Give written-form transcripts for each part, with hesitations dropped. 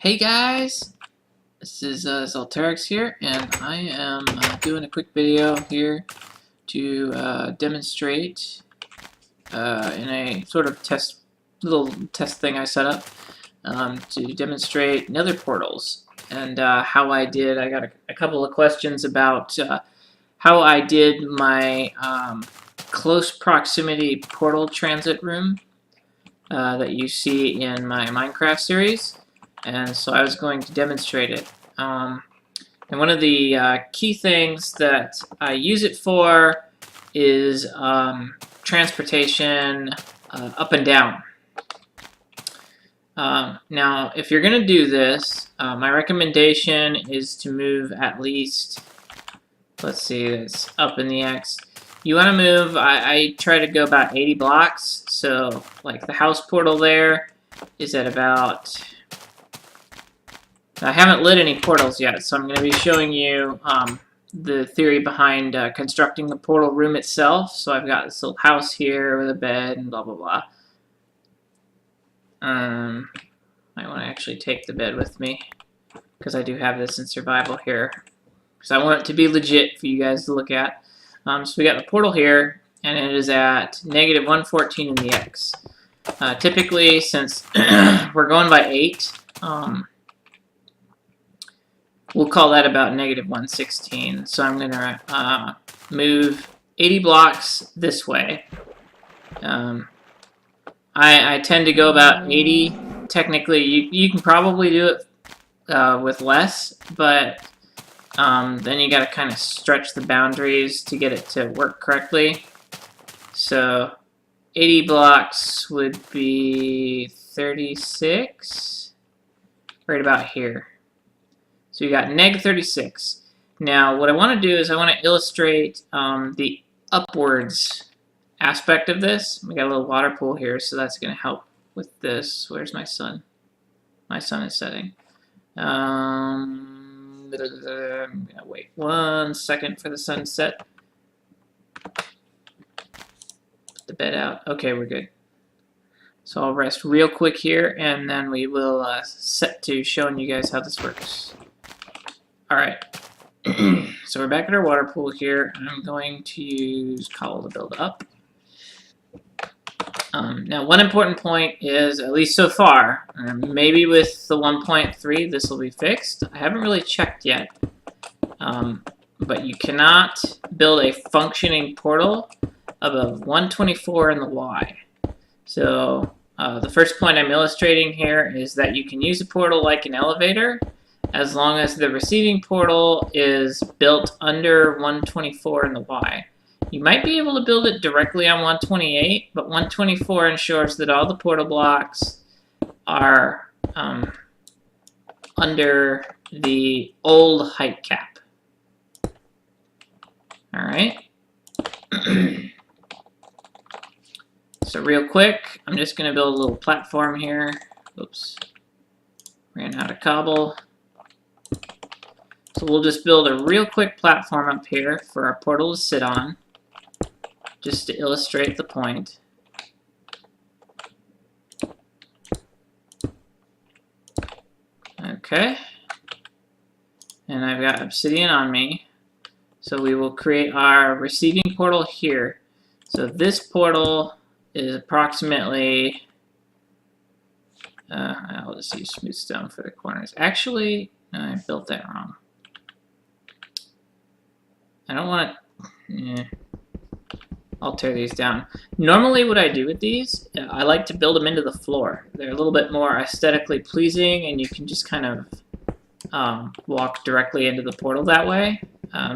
Hey guys, this is Zolterix here, and I am doing a quick video here to demonstrate in a sort of little test thing I set up to demonstrate Nether Portals and how I did. I got a couple of questions about how I did my close proximity portal transit room that you see in my Minecraft series. And so I was going to demonstrate it. And one of the key things that I use it for is transportation up and down. Now, if you're going to do this, my recommendation is to move at least, let's see, it's up in the X. You want to move, I try to go about 80 blocks. So, like the house portal there is at about... I haven't lit any portals yet, so I'm going to be showing you the theory behind constructing the portal room itself. So I've got this little house here with a bed and blah, blah, blah. I want to actually take the bed with me, because I do have this in survival here. Because I want it to be legit for you guys to look at. So we got the portal here, and it is at negative 114 in the X. Typically, since we're going by 8, we'll call that about negative 116. So I'm going to move 80 blocks this way. I tend to go about 80. Technically, you can probably do it with less, but then you got to kind of stretch the boundaries to get it to work correctly. So 80 blocks would be 36, right about here. So you got negative 36. Now, what I want to do is I want to illustrate the upwards aspect of this. We got a little water pool here, so that's going to help with this. Where's my sun? My sun is setting. I'm going to wait 1 second for the sunset. Put the bed out. Okay, we're good. So I'll rest real quick here, and then we will set to showing you guys how this works. Alright, so we're back at our water pool here. I'm going to use cobble to build up. Now, one important point is, at least so far, maybe with the 1.3 this will be fixed. I haven't really checked yet, but you cannot build a functioning portal above 124 in the Y. So the first point I'm illustrating here is that you can use a portal like an elevator, as long as the receiving portal is built under 124 in the Y. You might be able to build it directly on 128, but 124 ensures that all the portal blocks are under the old height cap. Alright. So real quick, I'm just going to build a little platform here. Oops. Ran out of cobble. So we'll just build a real quick platform up here for our portal to sit on, just to illustrate the point. Okay. And I've got obsidian on me. So we will create our receiving portal here. So this portal is approximately, I'll just use smooth stone for the corners. Actually, I built that wrong. I don't want to... I'll tear these down. Normally what I do with these, I like to build them into the floor. They're a little bit more aesthetically pleasing, and you can just kind of walk directly into the portal that way.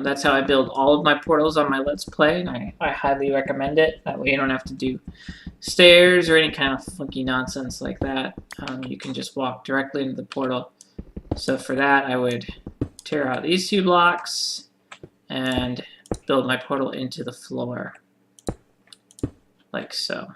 That's how I build all of my portals on my Let's Play, and I highly recommend it. That way you don't have to do stairs or any kind of funky nonsense like that. You can just walk directly into the portal. So for that, I would tear out these 2 blocks and build my portal into the floor, like so.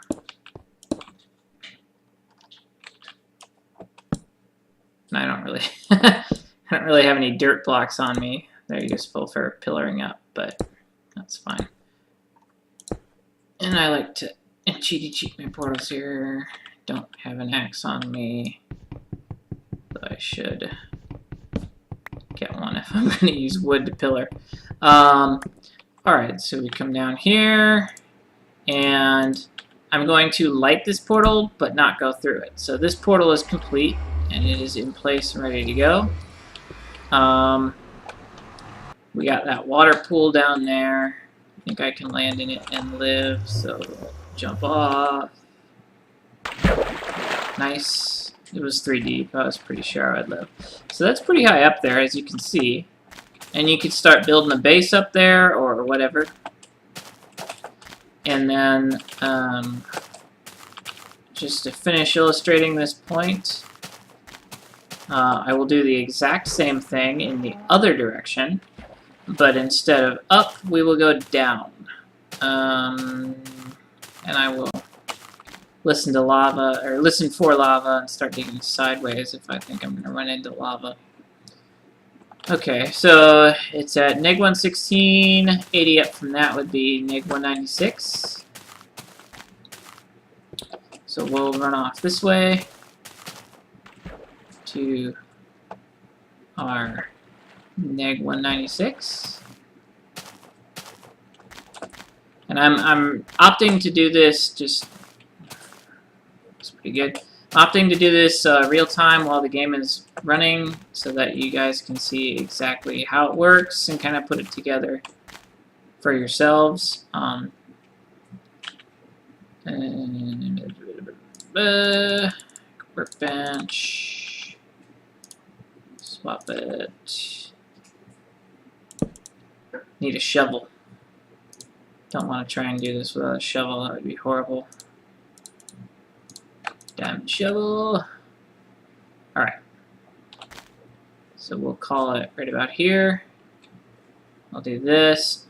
And I don't really have any dirt blocks on me. They're useful for pillaring up, but that's fine. And I like to cheat my portals here. Don't have an axe on me. So I I should get one if I'm going to use wood to pillar. Alright, so we come down here, and I'm going to light this portal, but not go through it. So this portal is complete, and it is in place and ready to go. We got that water pool down there. I think I can land in it and live, so jump off. Nice. It was 3 deep. I was pretty sure I'd live. So that's pretty high up there, as you can see. And you could start building a base up there, or whatever. And then, just to finish illustrating this point, I will do the exact same thing in the other direction. But instead of up, we will go down. And I will listen to lava, or listen for lava, and start digging sideways if I think I'm going to run into lava. Okay, so it's at neg 116, 80 up from that would be neg 196. So we'll run off this way to our neg 196. And I'm opting to do this just, it's pretty good. Opting to do this real time while the game is running so that you guys can see exactly how it works and kind of put it together for yourselves. Workbench. Swap it. Need a shovel. Don't want to try and do this without a shovel, that would be horrible. Diamond shovel. Alright. So we'll call it right about here. I'll do this.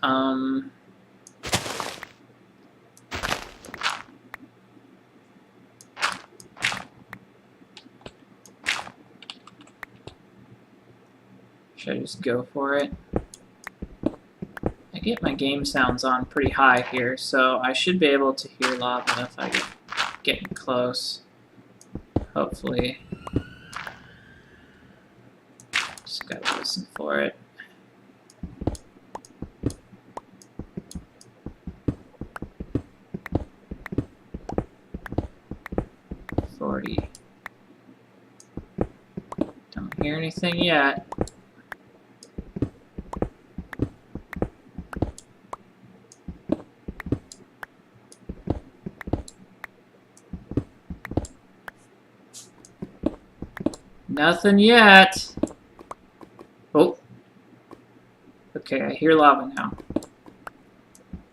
Should I just go for it? I get my game sounds on pretty high here, so I should be able to hear lava if I get getting close. Hopefully. Just gotta listen for it. Don't hear anything yet. Nothing yet. Oh. Okay, I hear lava now.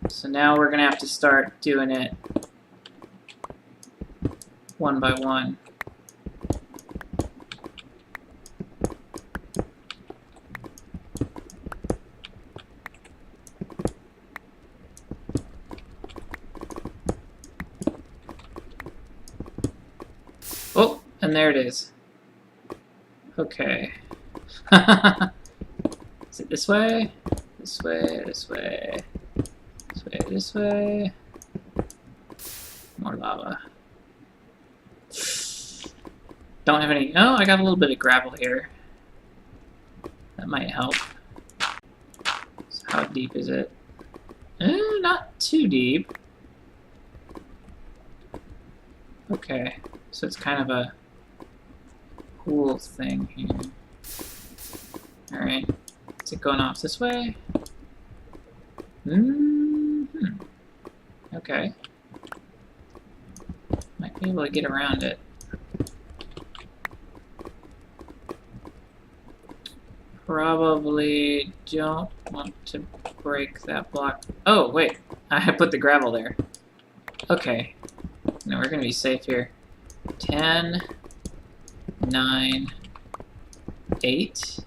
So now we're gonna have to start doing it one by one. Oh, and there it is. Okay. Is it this way? This way, this way, this way, this way. More lava. Don't have any. Oh, I got a little bit of gravel here. That might help. So how deep is it? Not too deep. Okay, so it's kind of a cool thing here. Alright, is it going off this way? Okay. Might be able to get around it. Probably don't want to break that block. Oh, wait. I put the gravel there. Okay. No, we're going to be safe here. 10, 9, 8,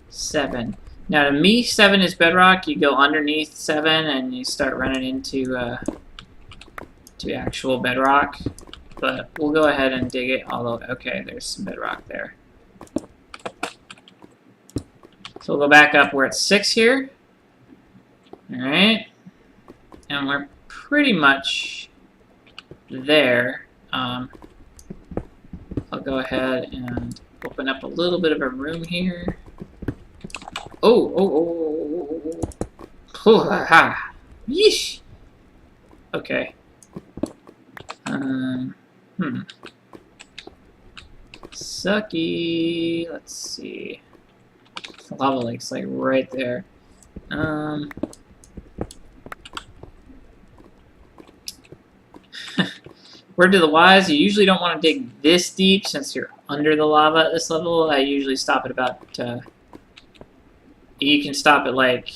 7. Now, to me, 7 is bedrock. You go underneath 7 and you start running into to actual bedrock. But we'll go ahead and dig it. Although, okay, there's some bedrock there. So we'll go back up. We're at 6 here. Alright. And we're pretty much there. I'll go ahead and open up a little bit of a room here. Oh, ha. Yeesh. Okay. Sucky. Let's see. The lava lake's like right there. Word to the wise, you usually don't want to dig this deep since you're under the lava at this level. I usually stop at about, you can stop at like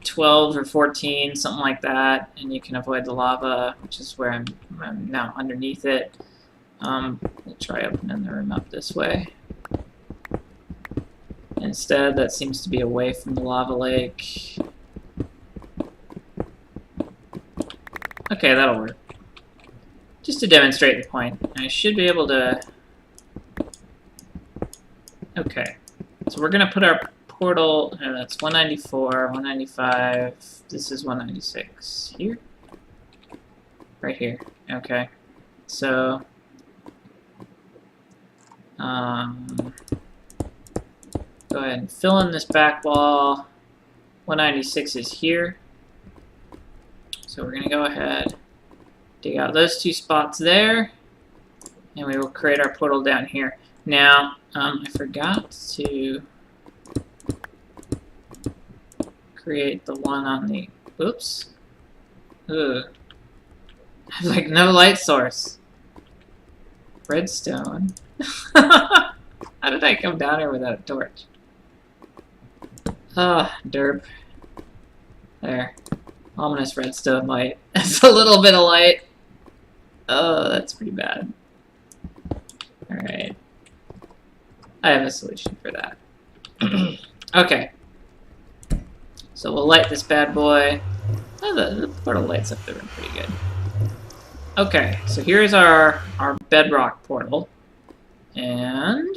12 or 14, something like that, and you can avoid the lava, which is where I'm now underneath it. We'll try opening the room up this way. Instead, that seems to be away from the lava lake. Okay, that'll work. Just to demonstrate the point, I should be able to... Okay, so we're going to put our portal... that's 194, 195, this is 196. Here? Right here, okay. So... go ahead and fill in this back wall. 196 is here. So we're going to go ahead, dig out those two spots there, and we will create our portal down here. Now, I forgot to create the one on the... Oops. Ugh. I have like no light source. Redstone. How did I come down here without a torch? Ah, derp. There. Ominous redstone light. That's a little bit of light. Oh, that's pretty bad. Alright. I have a solution for that. Okay. So we'll light this bad boy. Oh, the portal lights up the room pretty good. Okay, so here's our bedrock portal. And...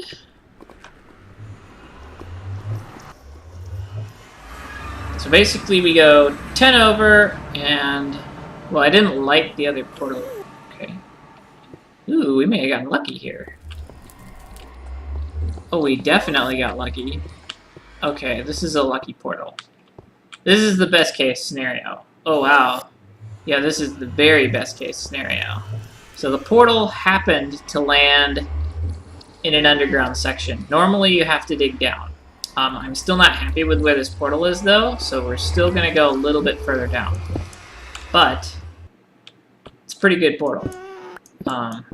so basically we go 10 over, and... well, I didn't light the other portal. Okay. Ooh, we may have gotten lucky here. Oh, we definitely got lucky. Okay, this is a lucky portal. This is the best case scenario. Oh, wow. Yeah, this is the very best case scenario. So the portal happened to land in an underground section. Normally you have to dig down. I'm still not happy with where this portal is, though, so we're still going to go a little bit further down. But it's a pretty good portal. Got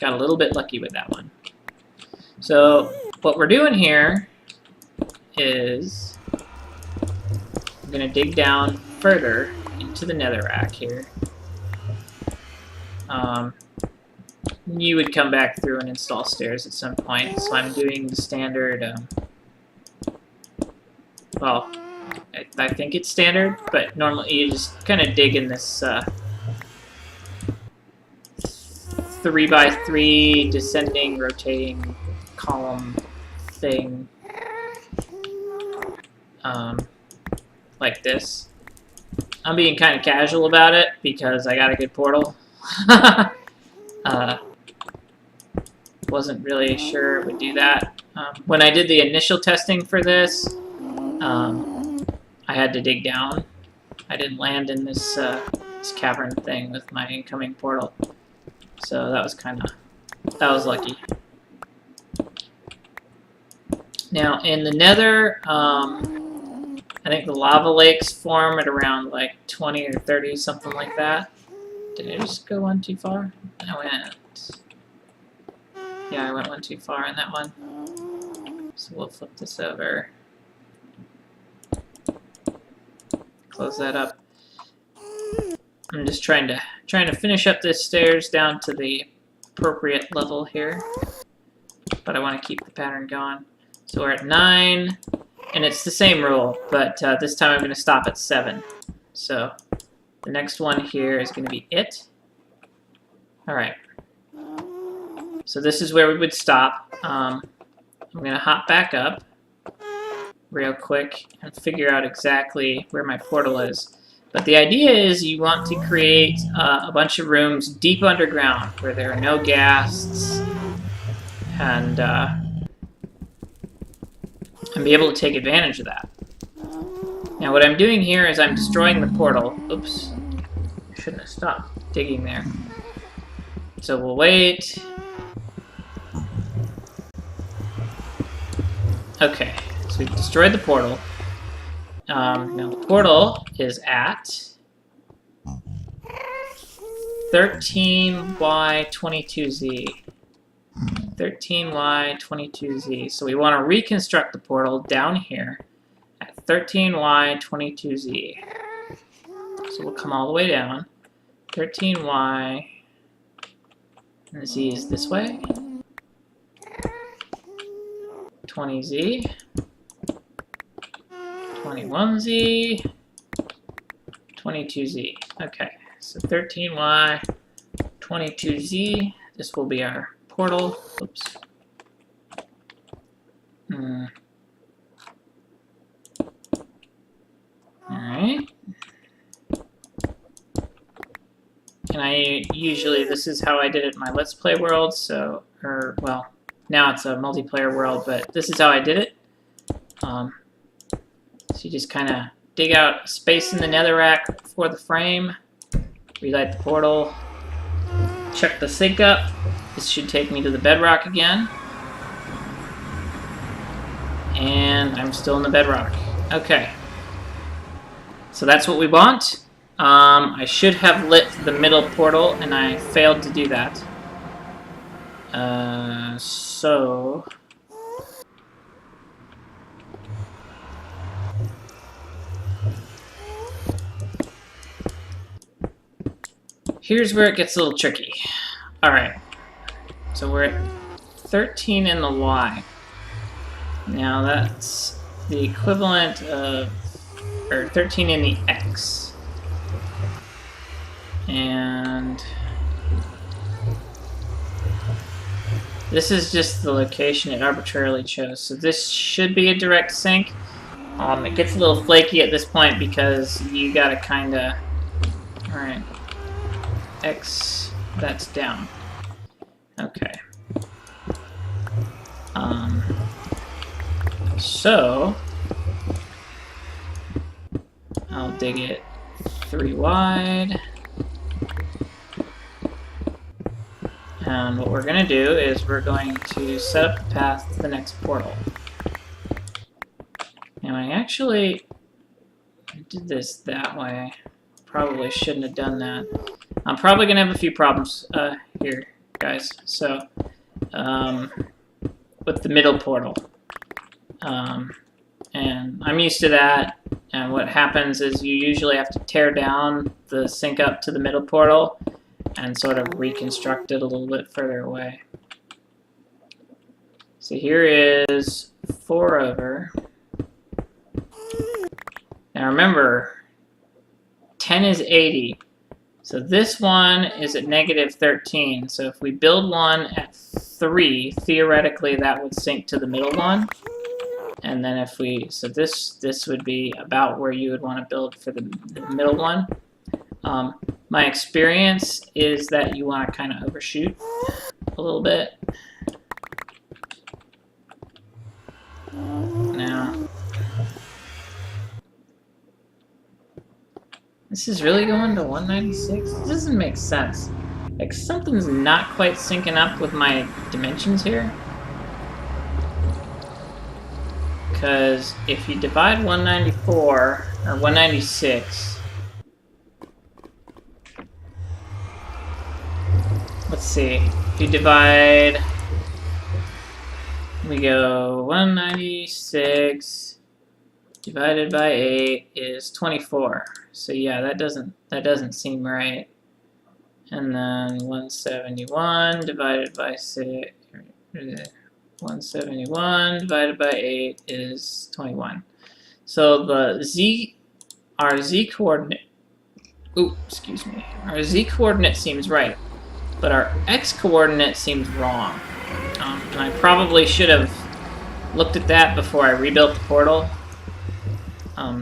a little bit lucky with that one. So what we're doing here is I'm going to dig down further into the netherrack here. You would come back through and install stairs at some point, so I'm doing the standard... well, I think it's standard, but normally you just kind of dig in this 3x3 descending, rotating column thing, like this. I'm being kind of casual about it because I got a good portal. Wasn't really sure it would do that. When I did the initial testing for this, I had to dig down. I didn't land in this cavern thing with my incoming portal. So that was lucky. Now in the nether, I think the lava lakes form at around like 20 or 30, something like that. Did I just go one too far? I went... yeah, I went one too far in that one. So we'll flip this over. Close that up. I'm just trying to finish up this stairs down to the appropriate level here. But I want to keep the pattern going. So we're at 9, and it's the same rule, but this time I'm going to stop at 7. So the next one here is going to be it. Alright. So this is where we would stop. I'm going to hop back up real quick and figure out exactly where my portal is. But the idea is you want to create a bunch of rooms deep underground where there are no ghasts and and be able to take advantage of that. Now what I'm doing here is I'm destroying the portal. Oops. I shouldn't have stopped digging there. So we'll wait. Okay, so we've destroyed the portal. Now the portal is at 13Y22Z. 13Y22Z. So we want to reconstruct the portal down here at 13Y22Z. So we'll come all the way down. 13Y, and Z is this way. 20Z. 21Z. 22Z. Okay, so 13Y, 22Z. This will be our portal. Oops. Alright. And I usually, this is how I did it in my Let's Play world, so, well, now it's a multiplayer world, but this is how I did it. So you just kind of dig out space in the netherrack for the frame, relight the portal, check the sync up. This should take me to the bedrock again. And I'm still in the bedrock. Okay. So that's what we want. I should have lit the middle portal, and I failed to do that. So... here's where it gets a little tricky. Alright. So we're at 13 in the Y. Now that's the equivalent of, or 13 in the X. And this is just the location it arbitrarily chose. So this should be a direct sync. It gets a little flaky at this point because you gotta kinda, alright, X, that's down. Okay. So I'll dig it 3 wide. And what we're going to do is we're going to set up the path to the next portal. Now I actually did this that way. Probably shouldn't have done that. I'm probably going to have a few problems here, guys. So, with the middle portal. And I'm used to that. And what happens is you usually have to tear down the sync up to the middle portal and sort of reconstruct it a little bit further away. So here is 4 over. Now remember, 10 is 80. So this one is at negative 13. So if we build one at 3, theoretically that would sync to the middle one. And then if we, so this would be about where you would want to build for the middle one. My experience is that you want to kind of overshoot a little bit. Now, this is really going to 196? This doesn't make sense. Like, something's not quite syncing up with my dimensions here. Because if you divide 194, or 196, let's see, if you divide, we go 196 divided by 8 is 24. So yeah, that doesn't seem right. And then 171 divided by 6, 171 divided by 8 is 21. So the our z coordinate, our z coordinate seems right, but our x coordinate seems wrong. And I probably should have looked at that before I rebuilt the portal.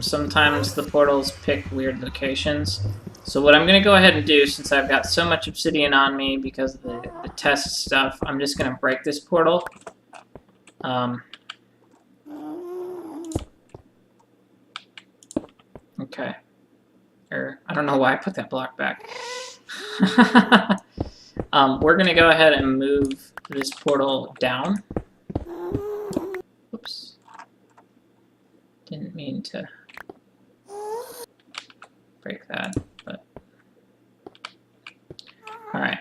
Sometimes the portals pick weird locations. So what I'm going to go ahead and do, since I've got so much obsidian on me because of the test stuff, I'm just going to break this portal. Okay. I don't know why I put that block back. We're going to go ahead and move this portal down. Oops. Didn't mean to break that, but... Alright.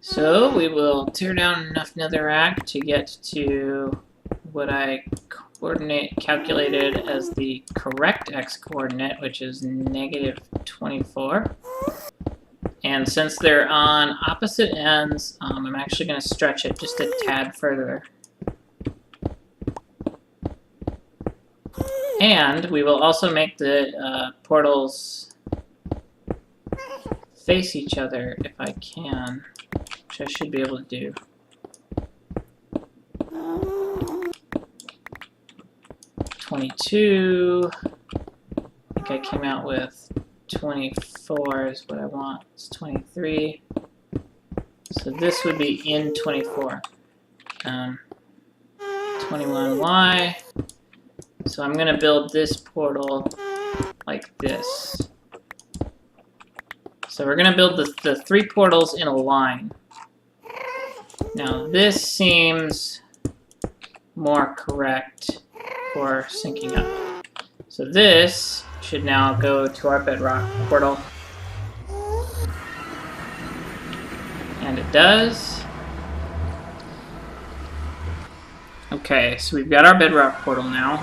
So we will tear down enough netherrack to get to what I calculated as the correct x-coordinate, which is -24. And since they're on opposite ends, I'm actually going to stretch it just a tad further. And we will also make the portals face each other if I can, which I should be able to do. (22). I think I came out with 24 is what I want. It's 23. So this would be in 24. 21y. So I'm going to build this portal like this. So we're going to build the 3 portals in a line. Now this seems more correct for syncing up. So this should now go to our bedrock portal. And it does. Okay, so we've got our bedrock portal now.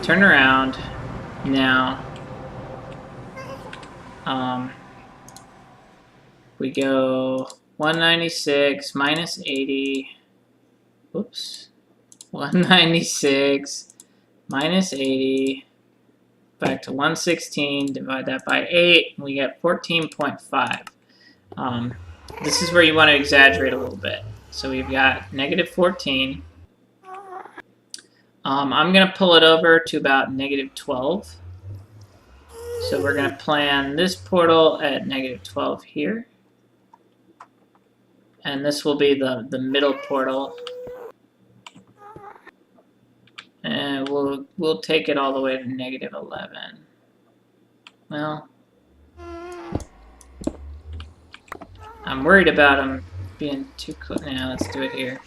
Turn around. Now, we go 196 minus 80. Oops. 196 minus 80. Back to 116. Divide that by 8. And we get 14.5. This is where you want to exaggerate a little bit. So we've got -14. I'm going to pull it over to about -12. So we're going to plan this portal at -12 here. And this will be the middle portal. And we'll take it all the way to -11. Well, I'm worried about them being too close. Now let's do it here.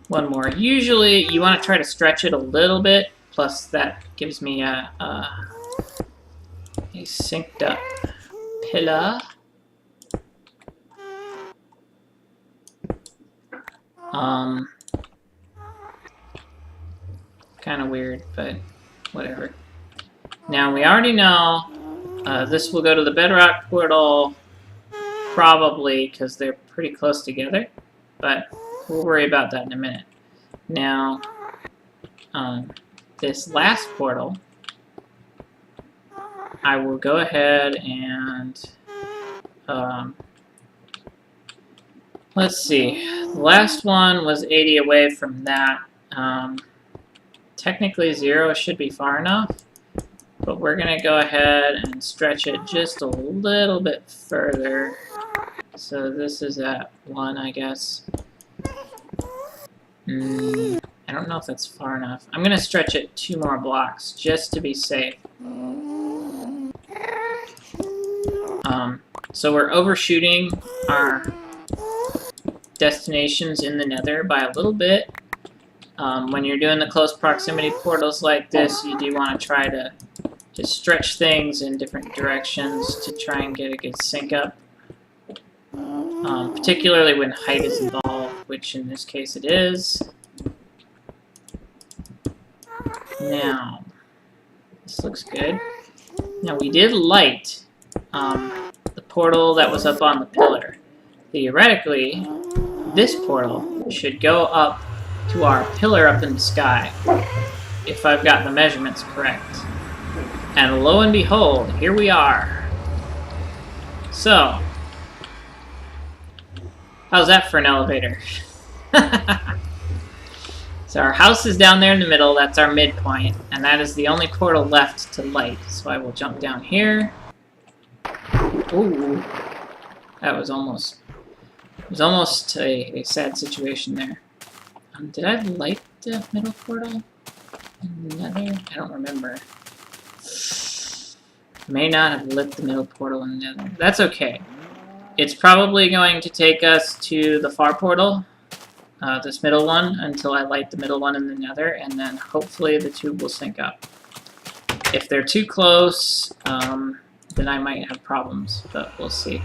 One more. Usually you want to try to stretch it a little bit, plus that gives me a synced up pillar. Kind of weird, but whatever. Now we already know this will go to the bedrock portal, probably because they're pretty close together, but we'll worry about that in a minute. Now, this last portal, I will go ahead and let's see. The last one was 80 away from that. Technically 0 should be far enough, but we're going to go ahead and stretch it just a little bit further. So this is at 1, I guess. I don't know if that's far enough. I'm going to stretch it 2 more blocks just to be safe. So we're overshooting our destinations in the Nether by a little bit. When you're doing the close proximity portals like this, you do want to try to stretch things in different directions to try and get a good sync up. Particularly when height is involved, which in this case it is. Now, this looks good. Now we did light the portal that was up on the pillar. Theoretically, this portal should go up to our pillar up in the sky, if I've got the measurements correct. And lo and behold, here we are. So, how's that for an elevator? So our house is down there in the middle, that's our midpoint, and that is the only portal left to light. So I will jump down here. Ooh, that was almost a sad situation there. Did I light the middle portal? Nether? I don't remember. May not have lit the middle portal in Nether. That's okay. It's probably going to take us to the far portal, this middle one, until I light the middle one in the Nether, and then hopefully the two will sync up. If they're too close, then I might have problems, but we'll see.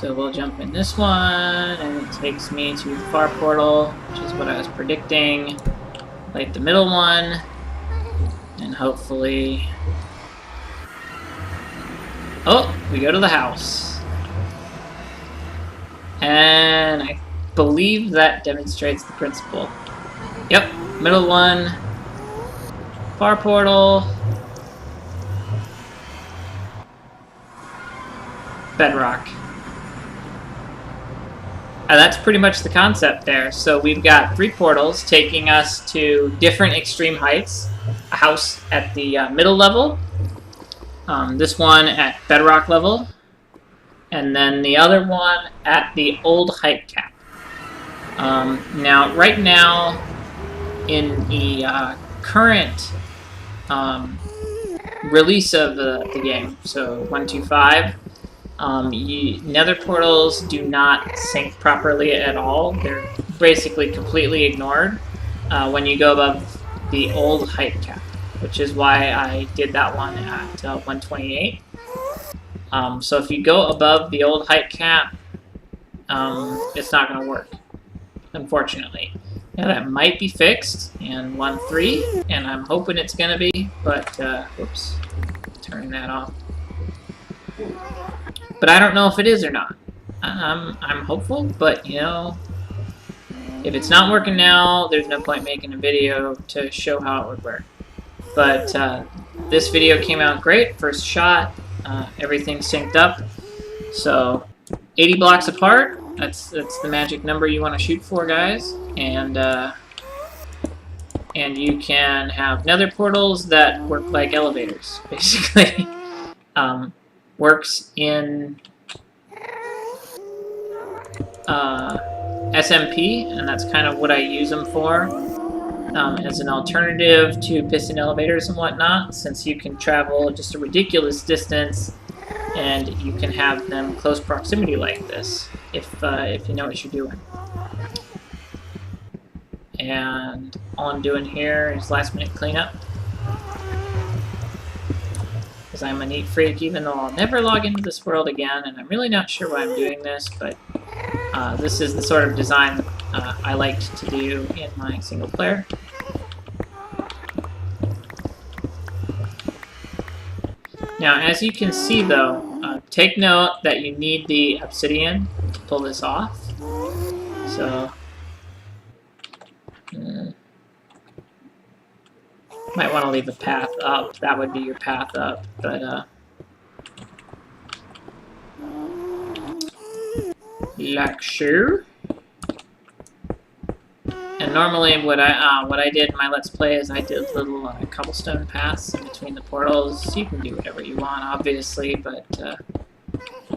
So we'll jump in this one, and it takes me to the far portal, which is what I was predicting. Light the middle one, and hopefully... Oh, we go to the house. And I believe that demonstrates the principle. Yep, middle one, far portal, bedrock. That's pretty much the concept there. So we've got 3 portals taking us to different extreme heights. A house at the middle level, this one at bedrock level, and then the other one at the old height cap. Now, right now, in the current release of the game, so 1.2.5, Nether portals do not sync properly at all. They're basically completely ignored when you go above the old height cap, which is why I did that one at 128. So if you go above the old height cap, it's not going to work, unfortunately. Now that might be fixed in 1.3, and I'm hoping it's going to be, but, whoops, turn that off. But I don't know if it is or not. I'm hopeful, but, you know, if it's not working now, there's no point making a video to show how it would work. But this video came out great, first shot, everything synced up. So 80 blocks apart, that's the magic number you want to shoot for, guys. And you can have nether portals that work like elevators, basically. Works in SMP, and that's kind of what I use them for, as an alternative to piston elevators and whatnot, since you can travel just a ridiculous distance and you can have them close proximity like this, if you know what you're doing. And all I'm doing here is last minute cleanup, because I'm a neat freak, even though I'll never log into this world again, and I'm really not sure why I'm doing this, but this is the sort of design I like to do in my single player. Now, as you can see though, take note that you need the obsidian to pull this off. So, might want to leave a path up. That would be your path up, but like so. And normally, what I did in my Let's Play is I did little cobblestone paths in between the portals. You can do whatever you want, obviously, but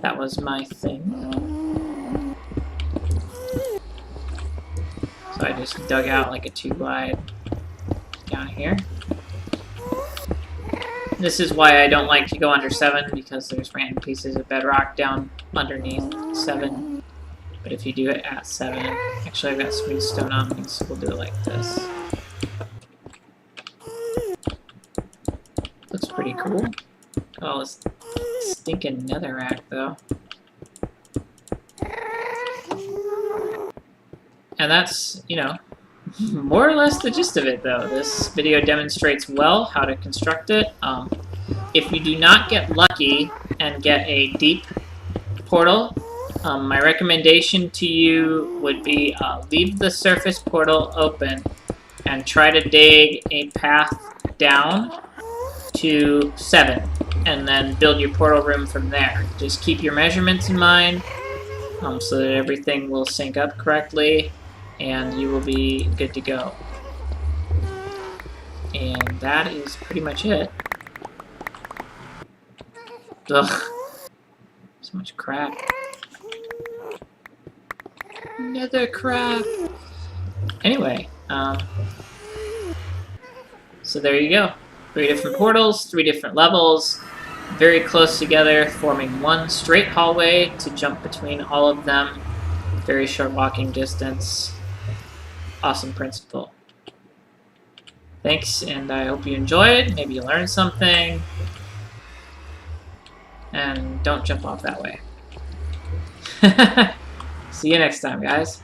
that was my thing. So I just dug out like a 2 wide down here. This is why I don't like to go under 7, because there's random pieces of bedrock down underneath 7. But if you do it at 7, actually I've got smooth stone on me, so we'll do it like this. Looks pretty cool. Oh, this stinking netherrack though. And that's, you know, more or less the gist of it, though. This video demonstrates well how to construct it. If you do not get lucky and get a deep portal, my recommendation to you would be leave the surface portal open and try to dig a path down to 7, and then build your portal room from there. Just keep your measurements in mind so that everything will sync up correctly, and you will be good to go. And that is pretty much it. Ugh. So much crap. Nether crap. Anyway, so there you go. 3 different portals, 3 different levels, very close together, forming one straight hallway to jump between all of them. Very short walking distance. Awesome principle. Thanks, and I hope you enjoyed. Maybe you learned something. And don't jump off that way. See you next time, guys.